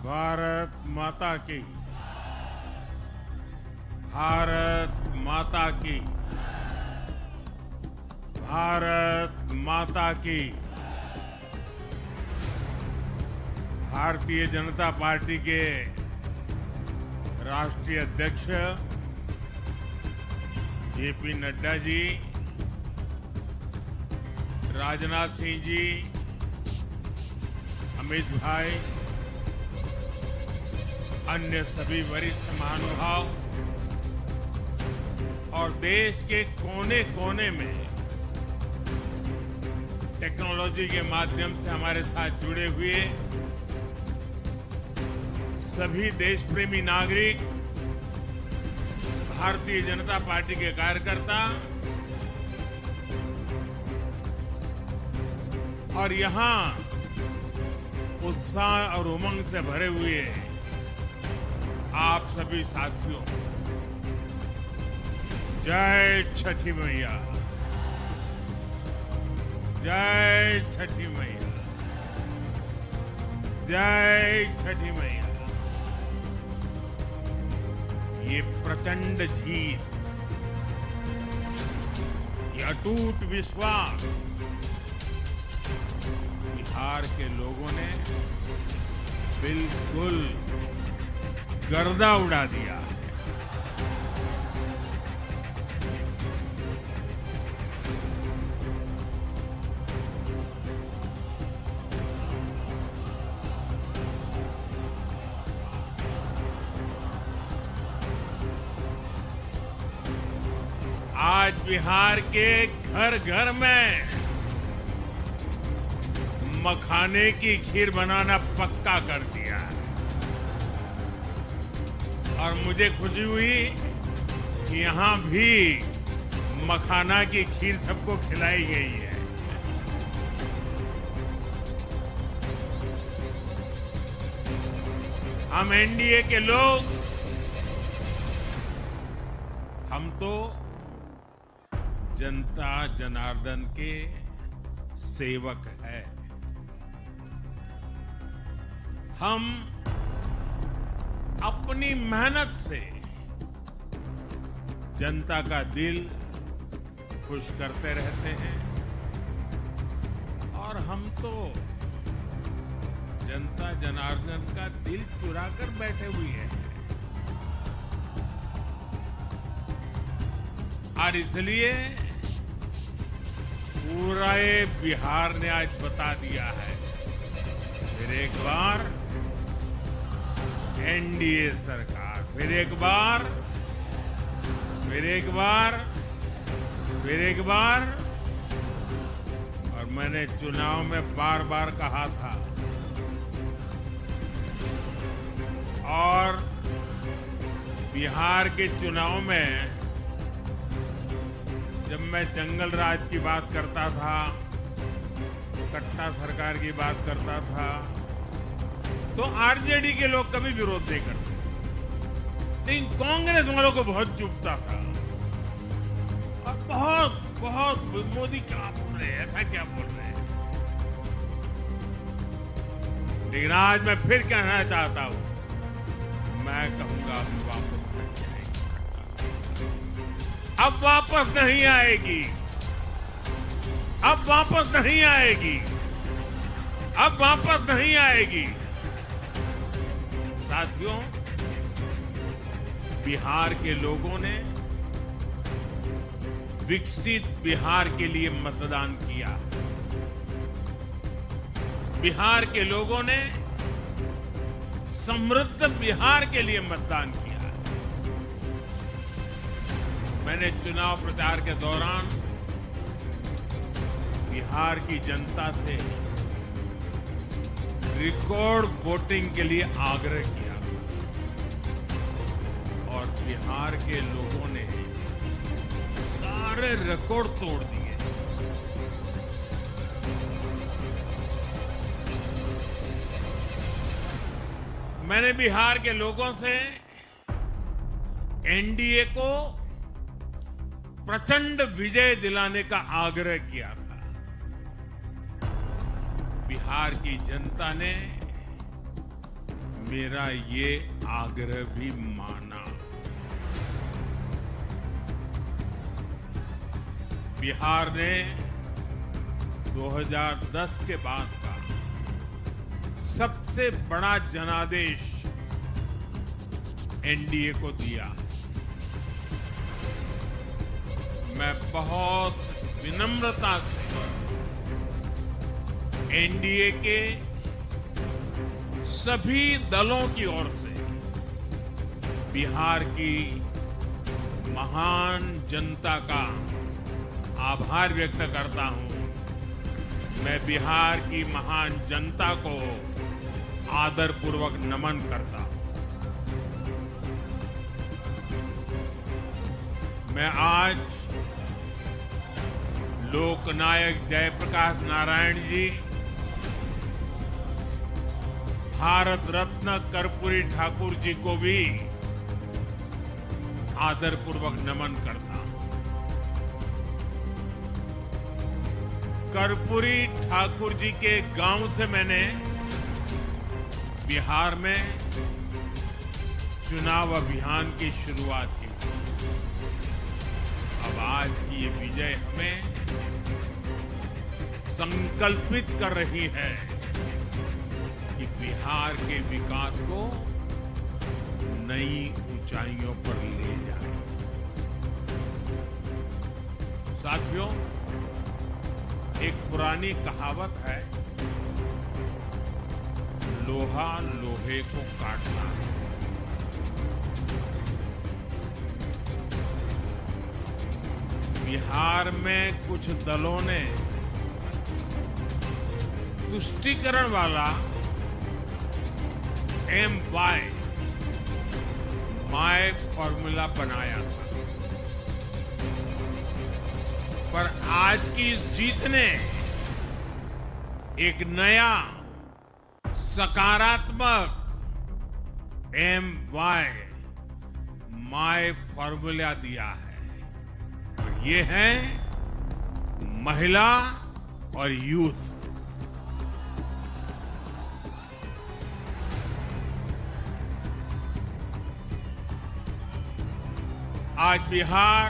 भारत माता की, भारत माता की, भारत माता की। भारतीय जनता पार्टी के राष्ट्रीय अध्यक्ष जेपी नड्डा जी, राजनाथ सिंह जी, अमित भाई, अन्य सभी वरिष्ठ महानुभाव और देश के कोने कोने में टेक्नोलॉजी के माध्यम से हमारे साथ जुड़े हुए सभी देश प्रेमी नागरिक, भारतीय जनता पार्टी के कार्यकर्ता और यहां उत्साह और उमंग से भरे हुए आप सभी साथियों, जय छठी मैया, जय छठी मैया, जय छठी मैया। ये प्रचंड जीत, ये अटूट विश्वास बिहार के लोगों ने बिल्कुल गर्दा उड़ा दिया। आज बिहार के घर घर में मखाने की खीर बनाना पक्का कर दिया है और मुझे खुशी हुई कि यहां भी मखाना की खीर सबको खिलाई गई है। हम एनडीए के लोग, हम तो जनता जनार्दन के सेवक हैं। हम अपनी मेहनत से जनता का दिल खुश करते रहते हैं और हम तो जनता जनार्दन का दिल चुरा कर बैठे हुए हैं। और इसलिए पूरा बिहार ने आज बता दिया है, फिर एक बार एनडीए सरकार, फिर एक बार, फिर एक बार, फिर एक बार। और मैंने चुनाव में बार बार कहा था और बिहार के चुनाव में जब मैं जंगल राज की बात करता था, कट्टा सरकार की बात करता था, तो आरजेडी के लोग कभी विरोध नहीं करते, लेकिन कांग्रेस वालों को बहुत चुभता था और बहुत बहुत मोदी क्या बोल रहे हैं, ऐसा क्या बोल रहे हैं। लेकिन आज मैं फिर कहना चाहता हूं, मैं कहूंगा अब वापस नहीं आएगी, अब वापस नहीं आएगी, अब वापस नहीं आएगी। साथियों, बिहार के लोगों ने विकसित बिहार के लिए मतदान किया। बिहार के लोगों ने समृद्ध बिहार के लिए मतदान किया। मैंने चुनाव प्रचार के दौरान बिहार की जनता से रिकॉर्ड वोटिंग के लिए आग्रह किया और बिहार के लोगों ने सारे रिकॉर्ड तोड़ दिए। मैंने बिहार के लोगों से एनडीए को प्रचंड विजय दिलाने का आग्रह किया था। बिहार की जनता ने मेरा ये आग्रह भी माना। बिहार ने 2010 के बाद का सबसे बड़ा जनादेश एनडीए को दिया। मैं बहुत विनम्रता से एनडीए के सभी दलों की ओर से बिहार की महान जनता का आभार व्यक्त करता हूं। मैं बिहार की महान जनता को आदरपूर्वक नमन करता हूं। मैं आज लोकनायक जयप्रकाश नारायण जी, भारत रत्न कर्पूरी ठाकुर जी को भी आदरपूर्वक नमन करता हूं। कर्पूरी ठाकुर जी के गांव से मैंने बिहार में चुनाव अभियान की शुरुआत की। अब आज की ये विजय हमें संकल्पित कर रही है कि बिहार के विकास को नई ऊंचाइयों पर ले जाए। साथियों, एक पुरानी कहावत है, लोहा लोहे को काटता है। बिहार में कुछ दलों ने तुष्टीकरण वाला माय फॉर्मूला बनाया था, पर आज की इस जीत ने एक नया सकारात्मक माय फॉर्मूला दिया है। ये है महिला और यूथ। आज बिहार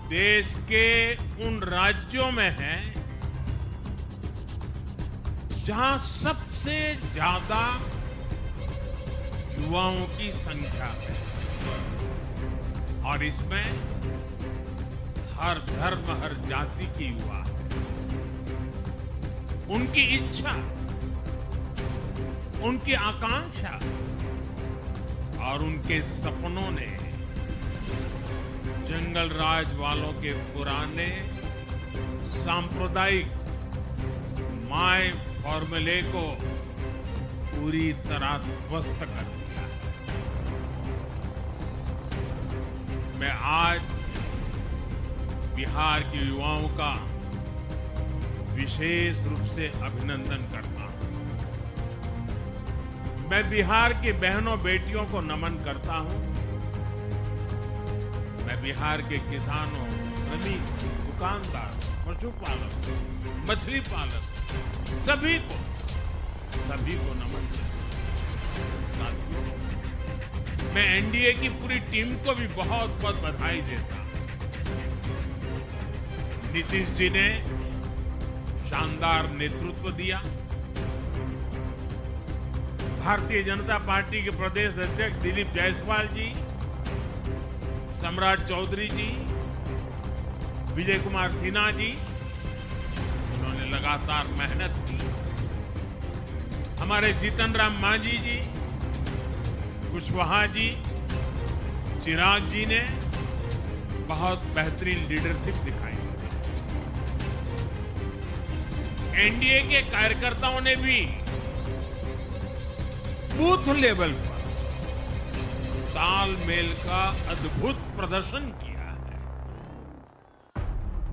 देश के उन राज्यों में है जहां सबसे ज्यादा युवाओं की संख्या है, और इसमें हर धर्म हर जाति के युवा है। उनकी इच्छा, उनकी आकांक्षा और उनके सपनों ने जंगल राज वालों के पुराने सांप्रदायिक माय फॉर्मूले को पूरी तरह ध्वस्त कर दिया। मैं आज बिहार के युवाओं का विशेष रूप से अभिनंदन करता हूं। मैं बिहार की बहनों बेटियों को नमन करता हूं। मैं बिहार के किसानों, श्रमिक, दुकानदार, पशुपालक, मछली पालक, सभी को नमन करता हूं। मैं एनडीए की पूरी टीम को भी बहुत बहुत बधाई देता हूं। नीतीश जी ने शानदार नेतृत्व दिया। भारतीय जनता पार्टी के प्रदेश अध्यक्ष दिलीप जायसवाल जी, सम्राट चौधरी जी, विजय कुमार सिन्हा जी, उन्होंने लगातार मेहनत की। हमारे जीतन राम मांझी जी, कुशवाहा जी, चिराग जी ने बहुत बेहतरीन लीडरशिप दिखाई। एनडीए के कार्यकर्ताओं ने भी बूथ लेवल पर तालमेल का अद्भुत प्रदर्शन किया है।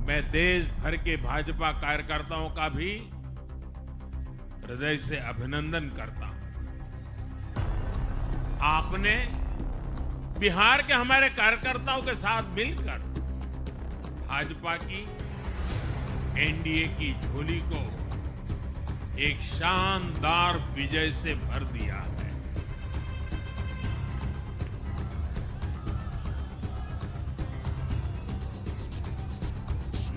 मैं देश भर के भाजपा कार्यकर्ताओं का भी हृदय से अभिनंदन करता हूं। आपने बिहार के हमारे कार्यकर्ताओं के साथ मिलकर भाजपा की एनडीए की झोली को एक शानदार विजय से भर दिया है।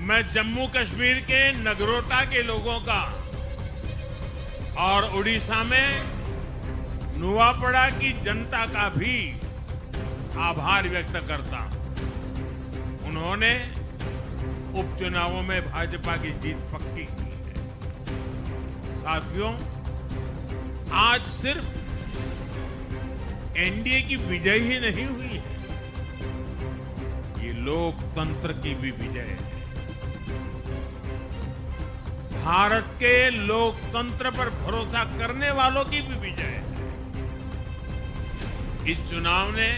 मैं जम्मू कश्मीर के नगरोटा के लोगों का और उड़ीसा में नुआपड़ा की जनता का भी आभार व्यक्त करता हूं। उन्होंने उपचुनावों में भाजपा की जीत पक्की की है। साथियों, आज सिर्फ एनडीए की विजय ही नहीं हुई है, ये लोकतंत्र की भी विजय है। भारत के लोकतंत्र पर भरोसा करने वालों की भी विजय है। इस चुनाव ने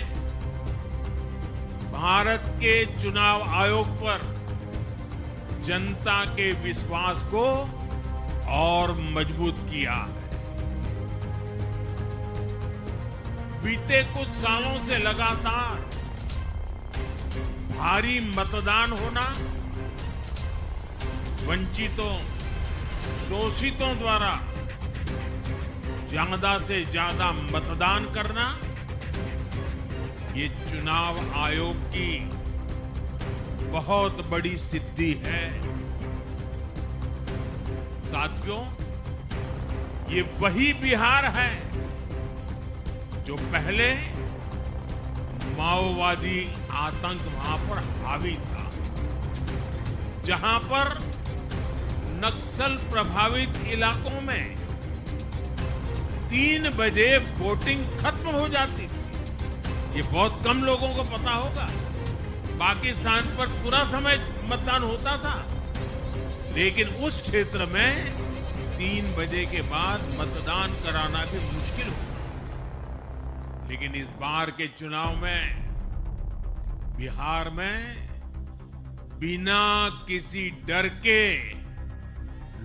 भारत के चुनाव आयोग पर जनता के विश्वास को और मजबूत किया है। बीते कुछ सालों से लगातार भारी मतदान होना, वंचितों, शोषितों द्वारा ज्यादा से ज्यादा मतदान करना, ये चुनाव आयोग की बहुत बड़ी सिद्धि है। साथियों, ये वही बिहार है जो पहले माओवादी आतंक वहां पर हावी था, जहां पर नक्सल प्रभावित इलाकों में 3 बजे वोटिंग खत्म हो जाती थी। ये बहुत कम लोगों को पता होगा। बाकी स्थान पर पूरा समय मतदान होता था, लेकिन उस क्षेत्र में 3 बजे के बाद मतदान कराना भी मुश्किल होता। लेकिन इस बार के चुनाव में बिहार में बिना किसी डर के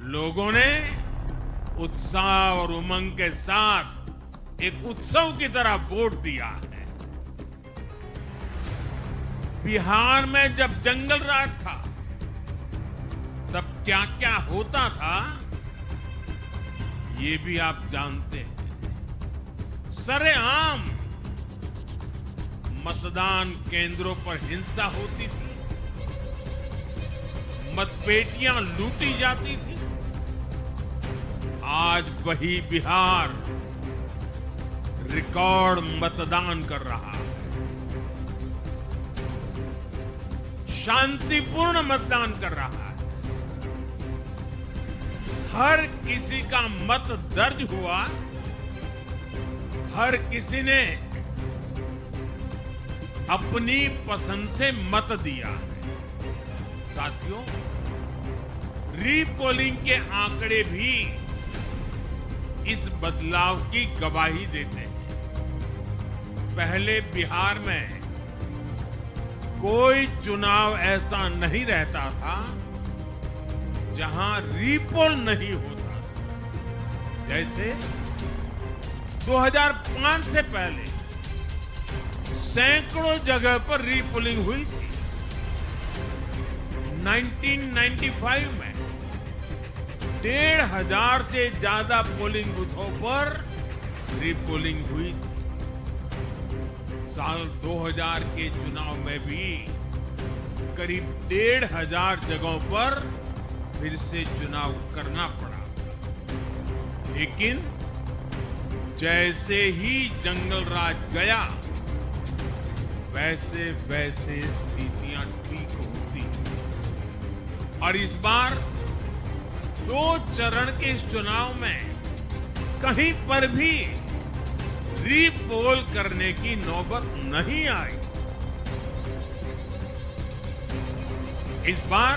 लोगों ने उत्साह और उमंग के साथ एक उत्सव की तरह वोट दिया है। बिहार में जब जंगल राज था, तब क्या क्या होता था, ये भी आप जानते हैं। सरेआम मतदान केंद्रों पर हिंसा होती थी, मतपेटियां लूटी जाती थी। आज वही बिहार रिकॉर्ड मतदान कर रहा है। शांतिपूर्ण मतदान कर रहा है। हर किसी का मत दर्ज हुआ, हर किसी ने अपनी पसंद से मत दिया है। साथियों, रीपोलिंग के आंकड़े भी इस बदलाव की गवाही देते हैं। पहले बिहार में कोई चुनाव ऐसा नहीं रहता था जहां रीपोल नहीं होता। जैसे 2005 से पहले सैकड़ों जगह पर रीपोलिंग हुई थी। 1995 में 1,500 से ज्यादा पोलिंग बूथों पर रीपोलिंग हुई थी। साल 2000 के चुनाव में भी करीब 1,500 जगहों पर फिर से चुनाव करना पड़ा। लेकिन जैसे ही जंगल राज गया, वैसे वैसे स्थितियां ठीक होती। और इस बार 2 चरण के इस चुनाव में कहीं पर भी रीपोल करने की नौबत नहीं आई। इस बार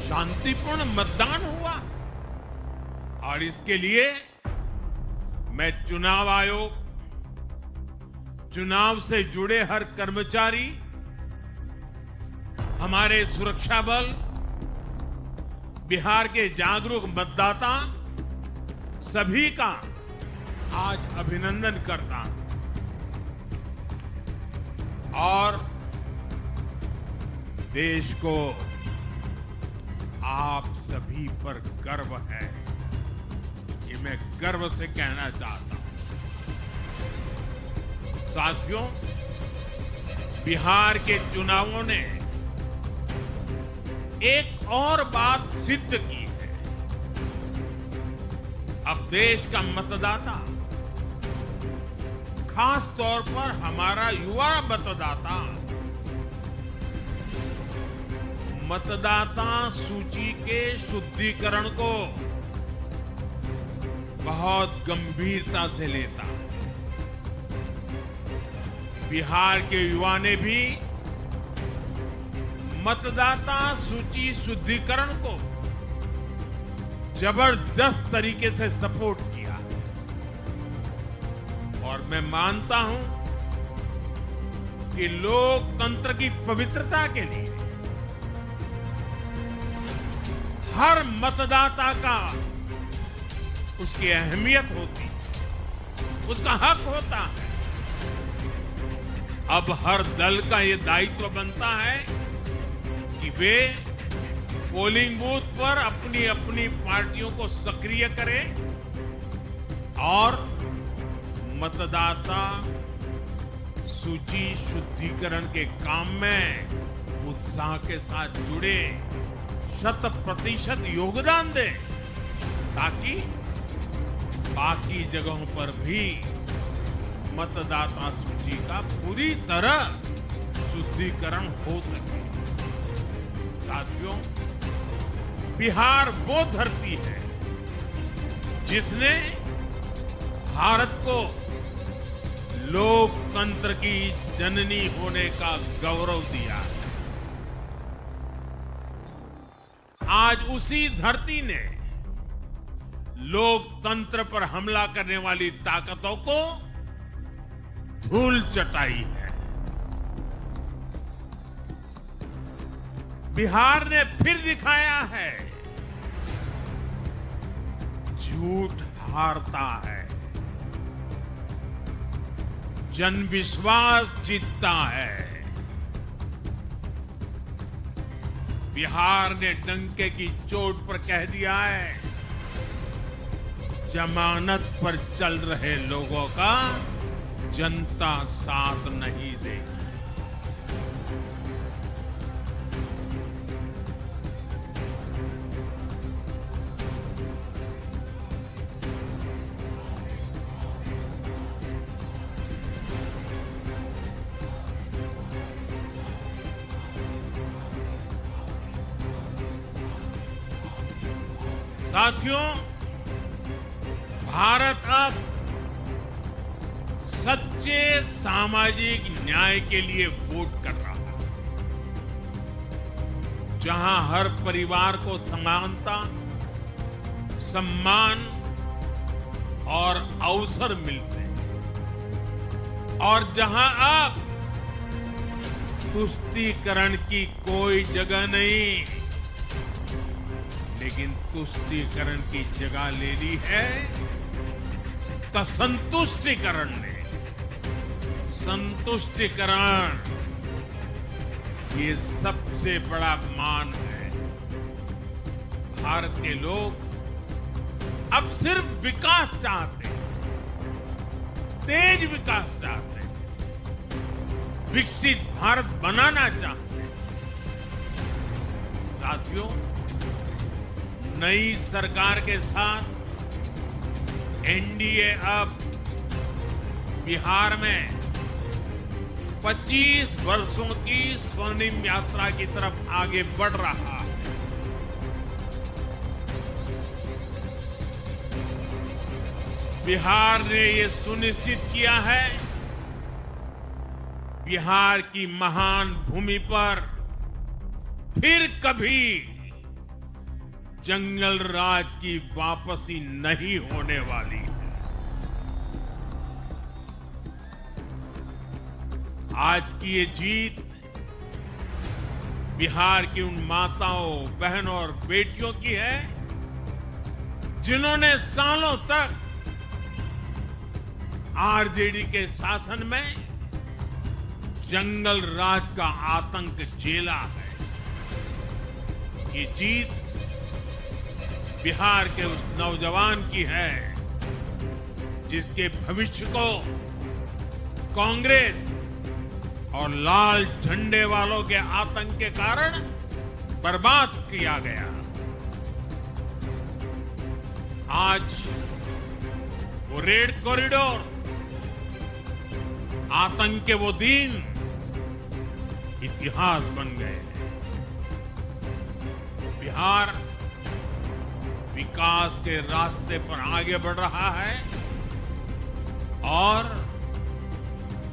शांतिपूर्ण मतदान हुआ और इसके लिए मैं चुनाव आयोग, चुनाव से जुड़े हर कर्मचारी, हमारे सुरक्षा बल, बिहार के जागरूक मतदाता, सभी का आज अभिनंदन करता हूं। और देश को आप सभी पर गर्व है। ये मैं गर्व से कहना चाहता हूं। साथियों, बिहार के चुनावों ने एक और बात सिद्ध की है। अब देश का मतदाता, खास तौर पर हमारा युवा मतदाता सूची के शुद्धिकरण को बहुत गंभीरता से लेता है। बिहार के युवा ने भी मतदाता सूची शुद्धिकरण को जबरदस्त तरीके से सपोर्ट किया और मैं मानता हूं कि लोकतंत्र की पवित्रता के लिए हर मतदाता का उसकी अहमियत होती है, उसका हक होता है। अब हर दल का ये दायित्व बनता है कि वे पोलिंग बूथ पर अपनी अपनी पार्टियों को सक्रिय करें और मतदाता सूची शुद्धिकरण के काम में उत्साह के साथ जुड़े, 100% योगदान दें ताकि बाकी जगहों पर भी मतदाता सूची का पूरी तरह शुद्धिकरण हो सके। साथियों, बिहार वो धरती है जिसने भारत को लोकतंत्र की जननी होने का गौरव दिया है। आज उसी धरती ने लोकतंत्र पर हमला करने वाली ताकतों को धूल चटाई है। बिहार ने फिर दिखाया है, झूठ हारता है, जनविश्वास जीतता है। बिहार ने डंके की चोट पर कह दिया है, जमानत पर चल रहे लोगों का जनता साथ नहीं देगी। साथियों, भारत अब सच्चे सामाजिक न्याय के लिए वोट कर रहा है, जहां हर परिवार को समानता, सम्मान और अवसर मिलते हैं और जहां अब तुष्टीकरण की कोई जगह नहीं, लेकिन तुष्टीकरण की जगह ले ली है संतुष्टीकरण ने। संतुष्टीकरण ये सबसे बड़ा मान है। भारत के लोग अब सिर्फ विकास चाहते हैं, तेज विकास चाहते हैं, विकसित भारत बनाना चाहते हैं। साथियों, नई सरकार के साथ एनडीए अब बिहार में 25 वर्षों की स्वर्णिम यात्रा की तरफ आगे बढ़ रहा है। बिहार ने ये सुनिश्चित किया है, बिहार की महान भूमि पर फिर कभी जंगल राज की वापसी नहीं होने वाली है। आज की ये जीत बिहार की उन माताओं, बहनों और बेटियों की है जिन्होंने सालों तक आरजेडी के शासन में जंगल राज का आतंक झेला है। ये जीत बिहार के उस नौजवान की है जिसके भविष्य को कांग्रेस और लाल झंडे वालों के आतंक के कारण बर्बाद किया गया। आज वो रेड कॉरिडोर, आतंक के वो दिन इतिहास बन गए हैं। बिहार विकास के रास्ते पर आगे बढ़ रहा है और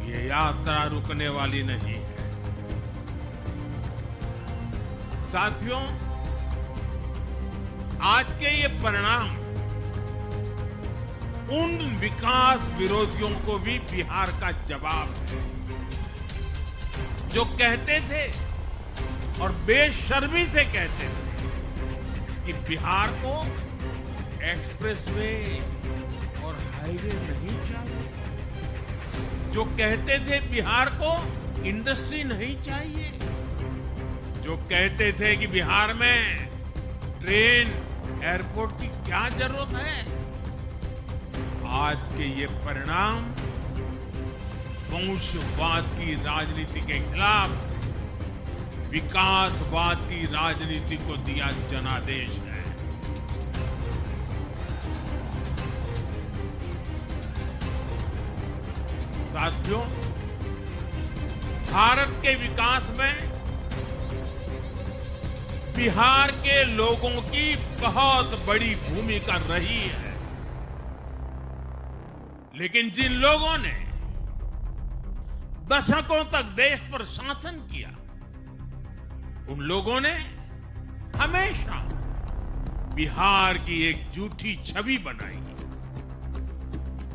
ये यात्रा रुकने वाली नहीं है। साथियों, आज के ये परिणाम उन विकास विरोधियों को भी बिहार का जवाब है जो कहते थे और बेशर्मी से कहते थे कि बिहार को एक्सप्रेसवे और हाईवे नहीं चाहिए, जो कहते थे बिहार को इंडस्ट्री नहीं चाहिए, जो कहते थे कि बिहार में ट्रेन एयरपोर्ट की क्या जरूरत है। आज के ये परिणाम वंशवाद की राजनीति के खिलाफ विकासवाद की राजनीति को दिया जनादेश है। साथियों, भारत के विकास में बिहार के लोगों की बहुत बड़ी भूमिका रही है, लेकिन जिन लोगों ने दशकों तक देश पर शासन किया, उन लोगों ने हमेशा बिहार की एक झूठी छवि बनाई।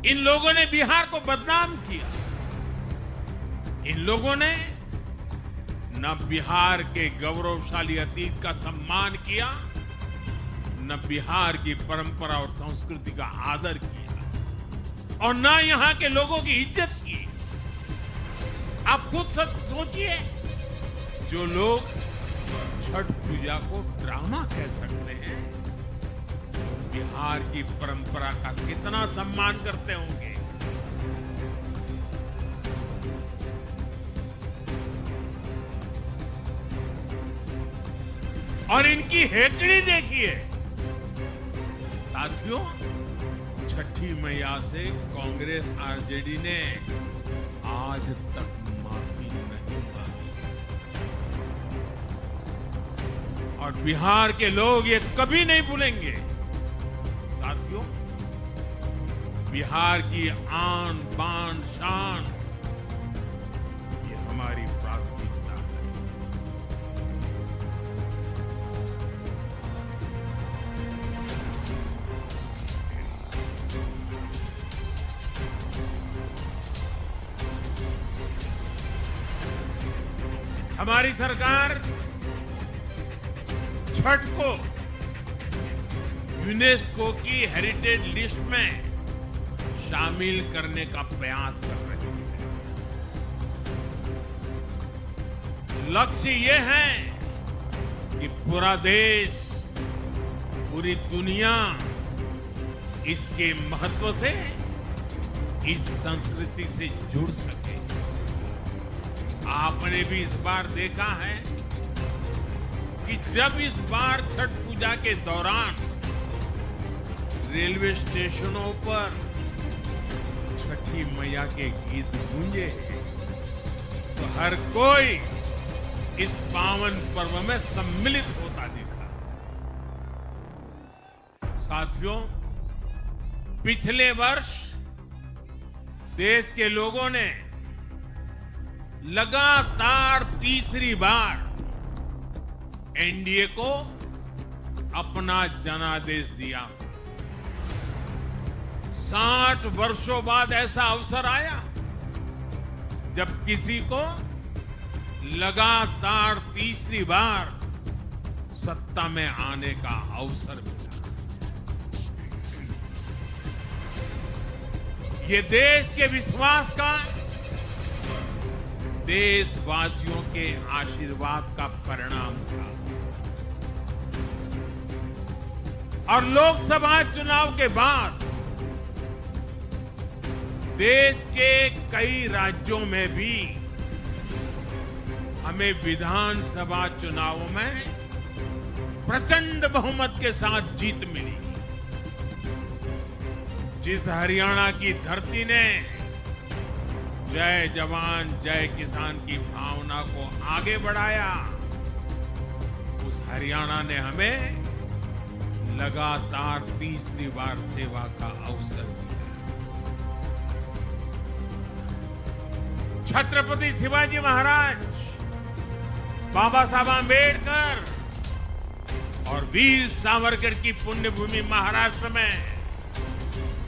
इन लोगों ने बिहार को बदनाम किया। इन लोगों ने न बिहार के गौरवशाली अतीत का सम्मान किया, न बिहार की परंपरा और संस्कृति का आदर किया और न यहां के लोगों की इज्जत की। आप खुद सोचिए, जो लोग छठ पूजा को ड्रामा कह सकते हैं, बिहार की परंपरा का कितना सम्मान करते होंगे। और इनकी हेकड़ी देखिए। साथियों, छठी मैया से कांग्रेस आरजेडी ने आज तक माफी नहीं मांगी और बिहार के लोग ये कभी नहीं भूलेंगे। साथियों, बिहार की आन बान शान ये हमारी प्राथमिकता है। हमारी सरकार छठ को यूनेस्को की हेरिटेज लिस्ट में शामिल करने का प्रयास कर रही है। लक्ष्य ये है कि पूरा देश, पूरी दुनिया इसके महत्व से, इस संस्कृति से जुड़ सके। आपने भी इस बार देखा है कि जब इस बार छठ पूजा के दौरान रेलवे स्टेशनों पर छठी मैया के गीत गूंजे, तो हर कोई इस पावन पर्व में सम्मिलित होता दिखा। साथियों, पिछले वर्ष देश के लोगों ने लगातार तीसरी बार एनडीए को अपना जनादेश दिया। 60 वर्षों बाद ऐसा अवसर आया जब किसी को लगातार तीसरी बार सत्ता में आने का अवसर मिला। ये देश के विश्वास का, देशवासियों के आशीर्वाद का परिणाम था। और लोकसभा चुनाव के बाद देश के कई राज्यों में भी हमें विधानसभा चुनावों में प्रचंड बहुमत के साथ जीत मिली। जिस हरियाणा की धरती ने जय जवान जय किसान की भावना को आगे बढ़ाया, उस हरियाणा ने हमें लगातार तीसरी बार सेवा का अवसर दिया। छत्रपति शिवाजी महाराज, बाबा साहब आंबेडकर और वीर सावरकर की पुण्यभूमि महाराष्ट्र में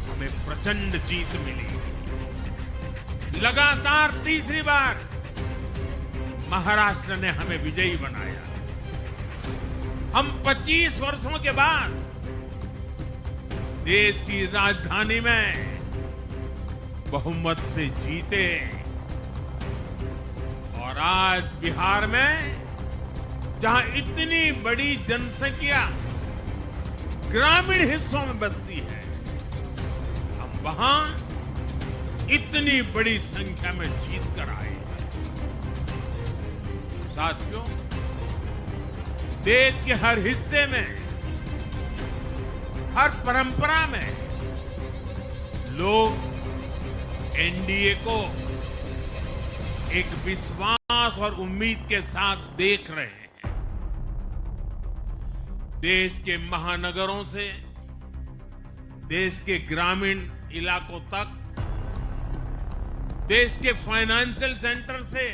हमें प्रचंड जीत मिली। लगातार तीसरी बार महाराष्ट्र ने हमें विजयी बनाया। हम 25 वर्षों के बाद देश की राजधानी में बहुमत से जीते और आज बिहार में जहां इतनी बड़ी जनसंख्या ग्रामीण हिस्सों में बसती है, हम वहां इतनी बड़ी संख्या में जीत कर आए। साथियों, देश के हर हिस्से में, हर परंपरा में लोग एनडीए को एक विश्वास और उम्मीद के साथ देख रहे हैं। देश के महानगरों से देश के ग्रामीण इलाकों तक, देश के फाइनेंशियल सेंटर से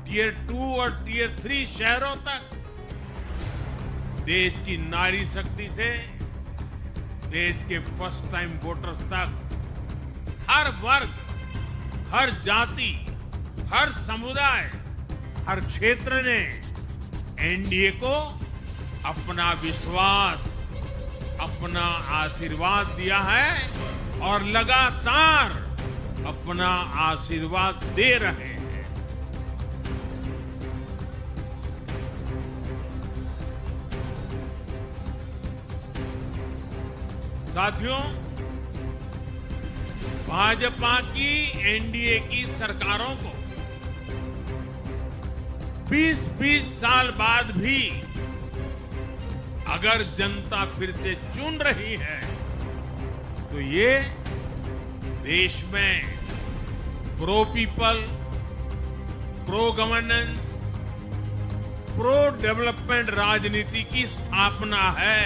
टियर 2 और टियर 3 शहरों तक, देश की नारी शक्ति से देश के फर्स्ट टाइम वोटर्स तक, हर वर्ग, हर जाति, हर समुदाय, हर क्षेत्र ने एनडीए को अपना विश्वास, अपना आशीर्वाद दिया है और लगातार अपना आशीर्वाद दे रहे हैं। साथियों, भाजपा की एनडीए की सरकारों को 20-20 साल बाद भी अगर जनता फिर से चुन रही है तो ये देश में pro people, pro governance, pro development राजनीति की स्थापना है।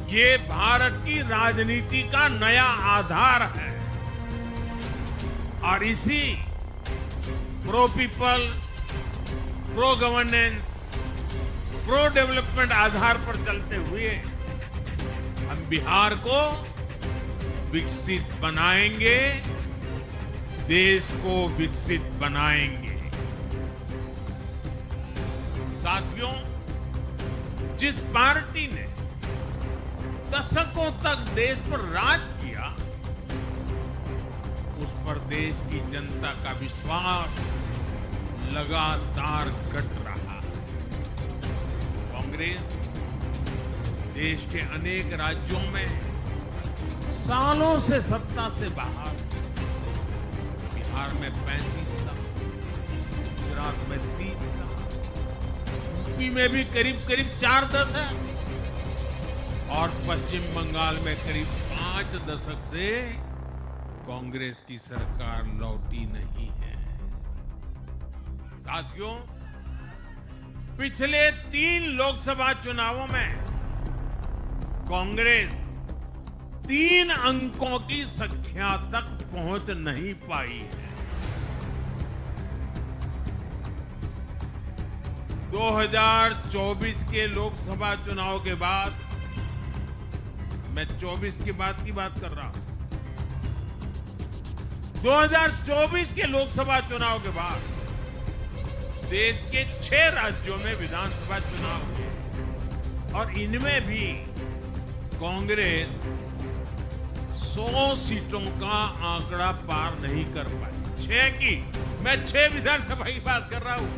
ये भारत की राजनीति का नया आधार है और इसी pro people, pro governance, pro development आधार पर चलते हुए हम बिहार को विकसित बनाएंगे, देश को विकसित बनाएंगे। साथियों, जिस पार्टी ने दशकों तक देश पर राज किया, उस पर देश की जनता का विश्वास लगातार घट रहा है। कांग्रेस देश के अनेक राज्यों में सालों से सत्ता से बाहर, बिहार में 35 साल, गुजरात में 30 साल, यूपी में भी करीब 4 दशक और पश्चिम बंगाल में करीब 5 दशक से कांग्रेस की सरकार लौटी नहीं है। साथियों, पिछले 3 लोकसभा चुनावों में कांग्रेस 3 अंकों की संख्या तक पहुंच नहीं पाई है। 2024 के लोकसभा चुनाव के बाद, मैं 24 की बात कर रहा हूं, 2024 के लोकसभा चुनाव के बाद देश के 6 राज्यों में विधानसभा चुनाव हुए और इनमें भी कांग्रेस 100 सीटों का आंकड़ा पार नहीं कर पाई। 6 की, मैं 6 विधानसभा की बात कर रहा हूं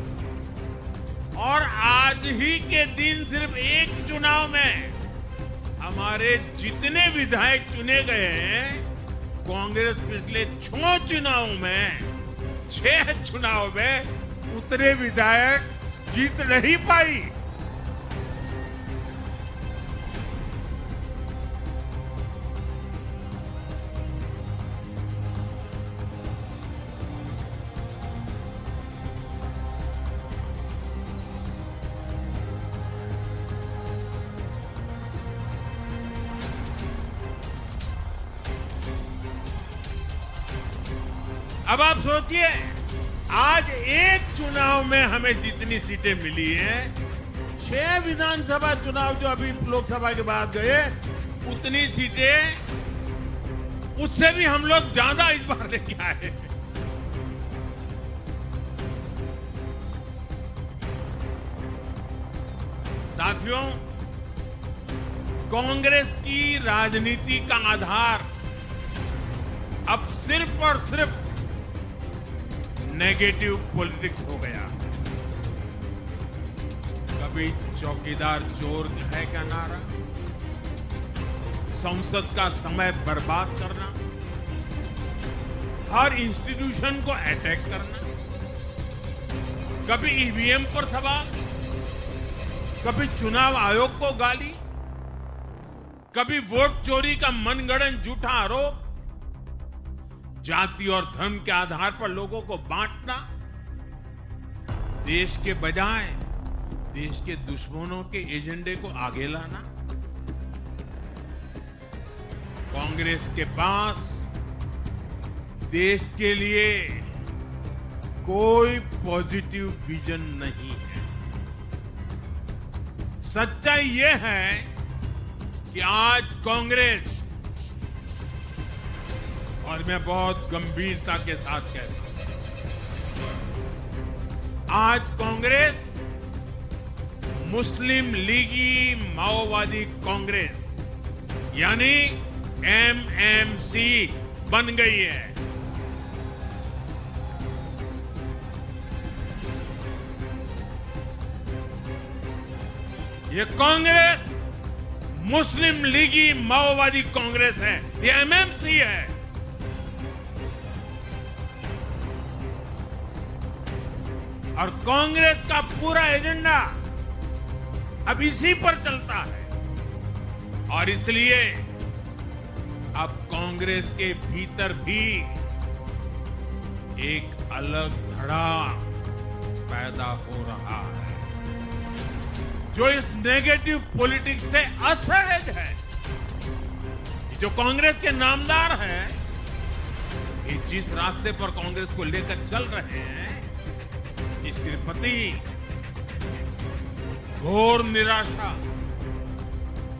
और आज ही के दिन सिर्फ एक चुनाव में हमारे जितने विधायक चुने गए हैं, कांग्रेस पिछले 6 चुनाव में 6 चुनाव में उतने विधायक जीत नहीं पाई। अब आप सोचिए, आज एक चुनाव में हमें जितनी सीटें मिली हैं, 6 विधानसभा चुनाव जो अभी लोकसभा के बाद गए, उतनी सीटें उससे भी हम लोग ज्यादा इस बार लेके आए। साथियों, कांग्रेस की राजनीति का आधार अब सिर्फ और सिर्फ नेगेटिव पॉलिटिक्स हो गया। कभी चौकीदार चोर है का नारा, संसद का समय बर्बाद करना, हर इंस्टीट्यूशन को अटैक करना, कभी ईवीएम पर सवाल, कभी चुनाव आयोग को गाली, कभी वोट चोरी का मनगढ़ंत झूठा आरोप, जाति और धर्म के आधार पर लोगों को बांटना, देश के बजाय देश के दुश्मनों के एजेंडे को आगे लाना। कांग्रेस के पास देश के लिए कोई पॉजिटिव विजन नहीं है। सच्चाई यह है कि आज कांग्रेस, और मैं बहुत गंभीरता के साथ कहता हूं, आज कांग्रेस मुस्लिम लीगी माओवादी कांग्रेस यानी एमएमसी बन गई है। ये कांग्रेस मुस्लिम लीगी माओवादी कांग्रेस है, ये एमएमसी है। और कांग्रेस का पूरा एजेंडा अब इसी पर चलता है। और इसलिए अब कांग्रेस के भीतर भी एक अलग धड़ा पैदा हो रहा है, जो इस नेगेटिव पॉलिटिक्स से असहज है। जो कांग्रेस के नामदार हैं, ये जिस रास्ते पर कांग्रेस को लेकर चल रहे हैं, इसके प्रति घोर निराशा,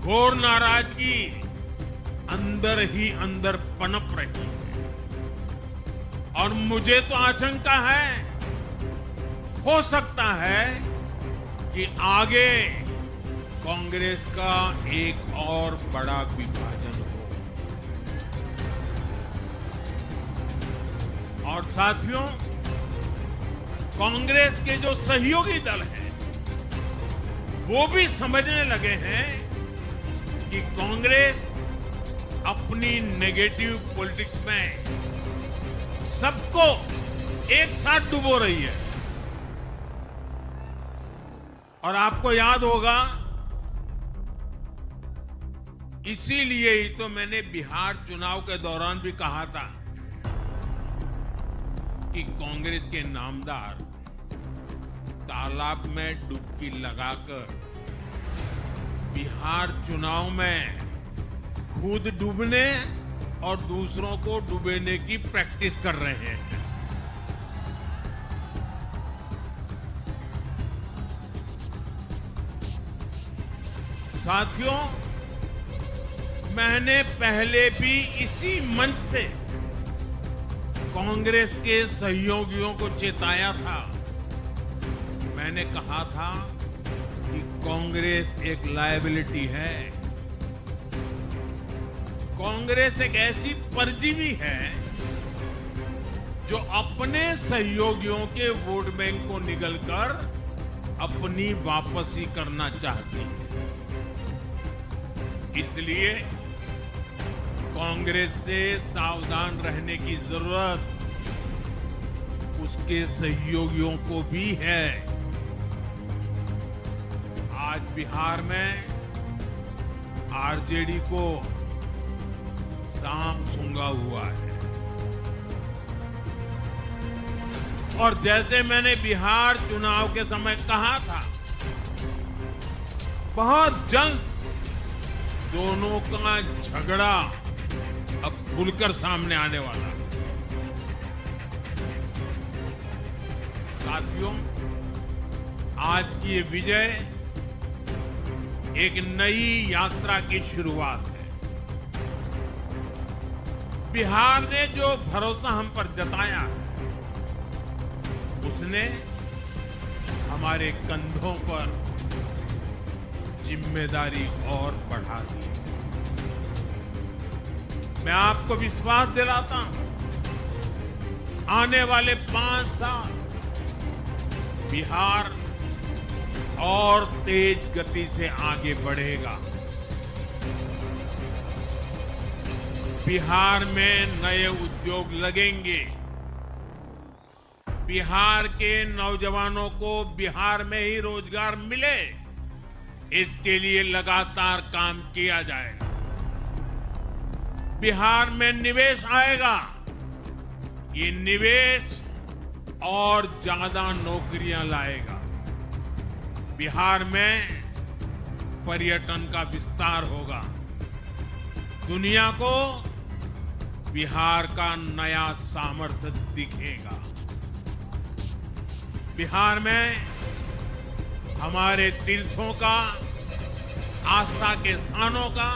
घोर नाराजगी अंदर ही अंदर पनप रही है। और मुझे तो आशंका है, हो सकता है कि आगे कांग्रेस का एक और बड़ा विभाजन हो। और साथियों, कांग्रेस के जो सहयोगी दल हैं, वो भी समझने लगे हैं कि कांग्रेस अपनी नेगेटिव पॉलिटिक्स में सबको एक साथ डुबो रही है। और आपको याद होगा, इसीलिए ही तो मैंने बिहार चुनाव के दौरान भी कहा था कि कांग्रेस के नामदार तालाब में डुबकी लगाकर बिहार चुनाव में खुद डूबने और दूसरों को डुबेने की प्रैक्टिस कर रहे हैं। साथियों, मैंने पहले भी इसी मंच से कांग्रेस के सहयोगियों को चेताया था। मैंने कहा था कि कांग्रेस एक लायबिलिटी है, कांग्रेस एक ऐसी परजीवी है जो अपने सहयोगियों के वोट बैंक को निगलकर अपनी वापसी करना चाहती है। इसलिए कांग्रेस से सावधान रहने की जरूरत उसके सहयोगियों को भी है। आज बिहार में आरजेडी को सांप सूंघा हुआ है और जैसे मैंने बिहार चुनाव के समय कहा था, बहुत जल्द दोनों का झगड़ा अब खुलकर सामने आने वाला है। साथियों, आज की ये विजय एक नई यात्रा की शुरुआत है। बिहार ने जो भरोसा हम पर जताया है, उसने हमारे कंधों पर जिम्मेदारी और बढ़ा दी। मैं आपको विश्वास दिलाता हूं, आने वाले 5 साल बिहार और तेज गति से आगे बढ़ेगा। बिहार में नए उद्योग लगेंगे। बिहार के नौजवानों को बिहार में ही रोजगार मिले, इसके लिए लगातार काम किया जाएगा। बिहार में निवेश आएगा। ये निवेश और ज्यादा नौकरियां लाएगा। बिहार में पर्यटन का विस्तार होगा। दुनिया को बिहार का नया सामर्थ्य दिखेगा। बिहार में हमारे तीर्थों का, आस्था के स्थानों का,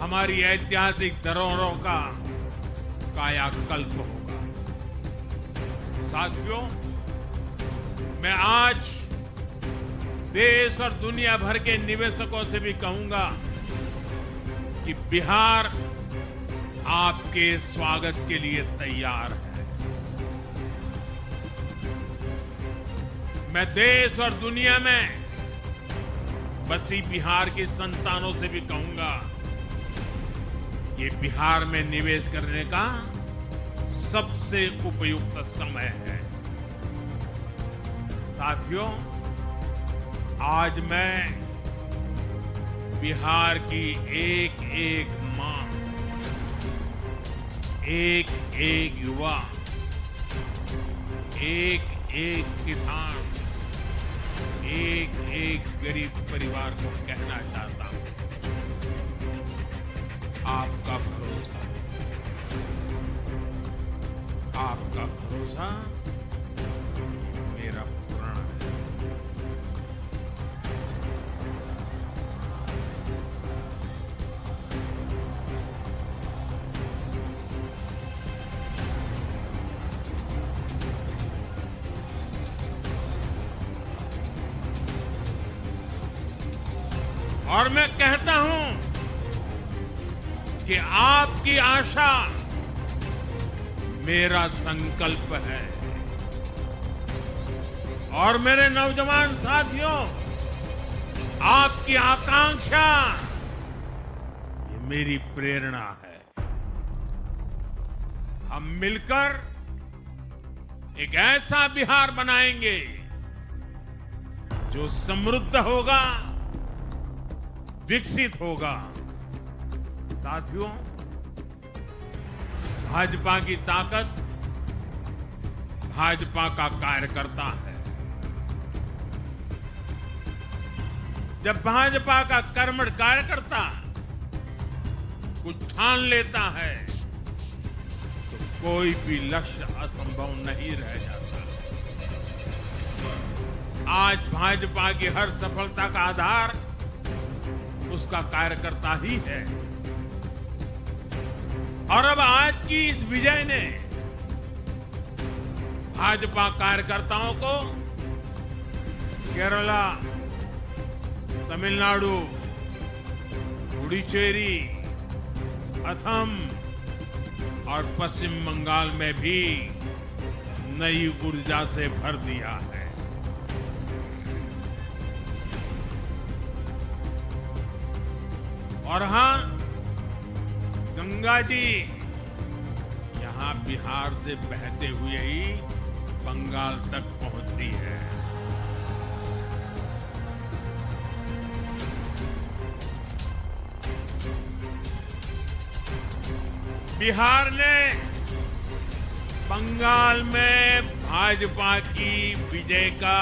हमारी ऐतिहासिक धरोहरों का कायाकल्प होगा। साथियों, मैं आज देश और दुनिया भर के निवेशकों से भी कहूंगा कि बिहार आपके स्वागत के लिए तैयार है। मैं देश और दुनिया में बसी बिहार की संतानों से भी कहूंगा, ये बिहार में निवेश करने का सबसे उपयुक्त समय है। साथियों, आज मैं बिहार की एक एक मां, एक एक युवा, एक एक किसान, एक एक गरीब परिवार को कहना चाहता हूं, आपका भरोसा, आपका भरोसा मेरा प्रण है। और मैं कहता हूं कि आपकी आशा मेरा संकल्प है। और मेरे नौजवान साथियों, आपकी आकांक्षा ये मेरी प्रेरणा है। हम मिलकर एक ऐसा बिहार बनाएंगे जो समृद्ध होगा, विकसित होगा। साथियों, भाजपा की ताकत भाजपा का कार्यकर्ता है। जब भाजपा का कर्मठ कार्यकर्ता कुछ ठान लेता है तो कोई भी लक्ष्य असंभव नहीं रह जाता। आज भाजपा की हर सफलता का आधार उसका कार्यकर्ता ही है। और अब आज की इस विजय ने भाजपा कार्यकर्ताओं को केरला, तमिलनाडु, पुडुचेरी, असम और पश्चिम बंगाल में भी नई ऊर्जा से भर दिया है। और हाँ, गंगा जी यहाँ बिहार से बहते हुए ही बंगाल तक पहुंचती है। बिहार ने बंगाल में भाजपा की विजय का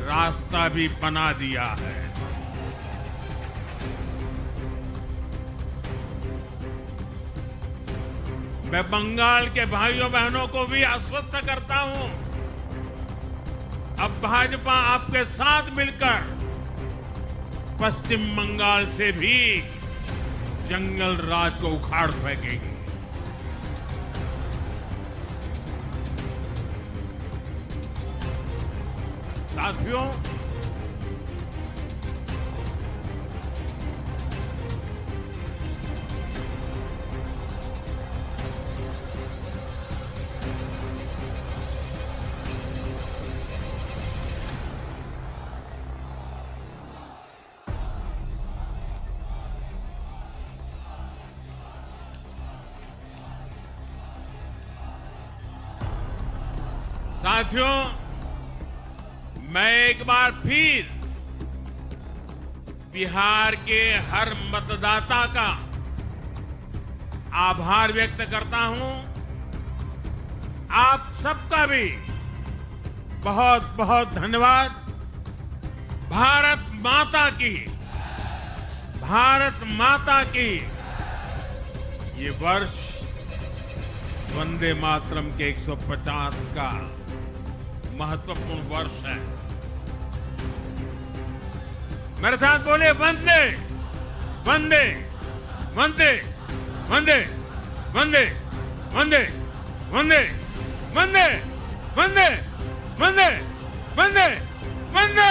रास्ता भी बना दिया है। मैं बंगाल के भाइयों बहनों को भी आश्वस्त करता हूं, अब भाजपा आपके साथ मिलकर पश्चिम बंगाल से भी जंगल राज को उखाड़ फेंकेगी। साथियों, साथियों, मैं एक बार फिर बिहार के हर मतदाता का आभार व्यक्त करता हूं। आप सबका भी बहुत बहुत धन्यवाद। भारत माता की ये वर्ष वंदे मातरम के 150 का महत्वपूर्ण वर्ष है। मेरे साथ बोले वंदे वंदे वंदे वंदे वंदे वंदे वंदे वंदे वंदे वंदे वंदे वंदे